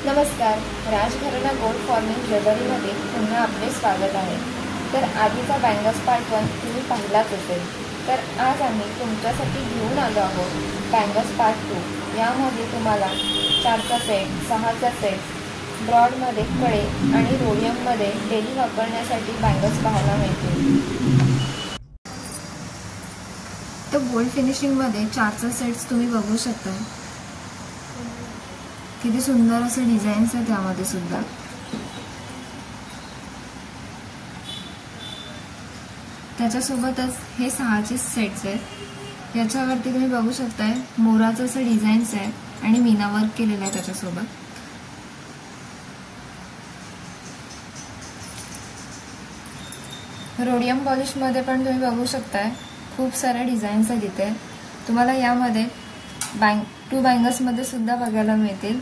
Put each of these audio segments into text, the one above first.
नमस्कार, Rajgharana gold forming ज्वेलरीमध्ये पुन्हा आपले स्वागत आहे। तर आधीचा बँगल्स पार्ट 1 तुम्ही पाहिलाच असेल। तर आज आम्ही तुमच्यासाठी घेऊन आलो आहोत बँगल्स पार्ट 2। यामध्ये तुम्हाला 4चा सेट, 6चा सेट, ब्रॉडमध्ये कडे आणि रोडियममध्ये डेली वापरण्यासाठी बँगल्स पाहायला मिळतील। तो गोल्ड फिनिशिंगमध्ये 4चा सेट्स तुम्ही बघू शकता। किती सुंदर असे डिझाईन्स आहेत त्यामध्ये सुद्धा। त्याच्यासोबतच हे 6चे सेट्स आहेत। याच्यावरती तुम्ही बघू शकताय मोराचं असं डिझाईन्स आहे आणि मीना वर्क केलेलं आहे त्याच्यासोबत। रोडियम पॉलिशमध्ये पण तुम्ही बघू शकताय खूप सारे डिझाईन्स आहेत इथे। तुम्हाला यामध्ये 2 बँगल्समध्ये सुद्धा बघायला मिळतील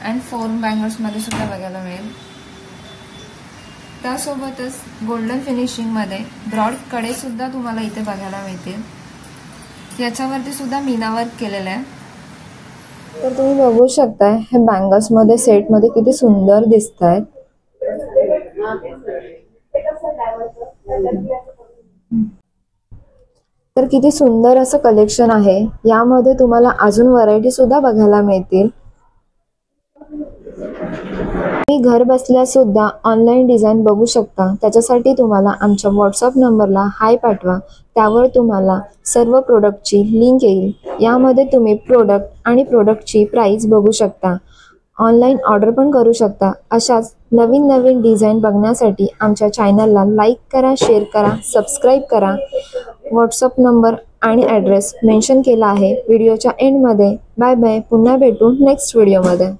आणि 4 बँगल्समध्ये सुद्धा बघायला मिळेल। त्यासोबतच गोल्डन फिनिशिंगमध्ये ब्रॉड कडे सुद्धा तुम्हाला इथे बघायला मिळतील। याच्यावरती सुद्धा मीना वर्क केलेलं आहे। तर तुम्ही बघू शकताय हे बँगल्समध्ये सेटमध्ये किती सुंदर दिसतात। तर किती सुंदर असं कलेक्शन आहे। यामध्ये तुम्हाला अजून व्हरायटी सुद्धा बघायला मिळतील। तुम्ही घर बसल्या सुद्धा ऑनलाइन डिझाइन बघू शकता। त्याच्यासाठी तुम्हाला आमच्या व्हॉट्सअप नंबरला हाय पाठवा। त्यावर तुम्हाला सर्व प्रोडक्टची लिंक येईल। यामध्ये तुम्ही प्रोडक्ट आणि प्रोडक्टची प्राइस बघू शकता। ऑनलाइन ऑर्डर पण करू शकता। अशाच नवीन डिझाइन बघण्यासाठी आमच्या चॅनलला लाईक करा, शेअर करा, सबस्क्राइब करा। व्हॉट्सअप नंबर आणि ॲड्रेस मेन्शन केला आहे व्हिडिओच्या एंडमध्ये। बाय बाय, पुन्हा भेटू नेक्स्ट व्हिडिओमध्ये।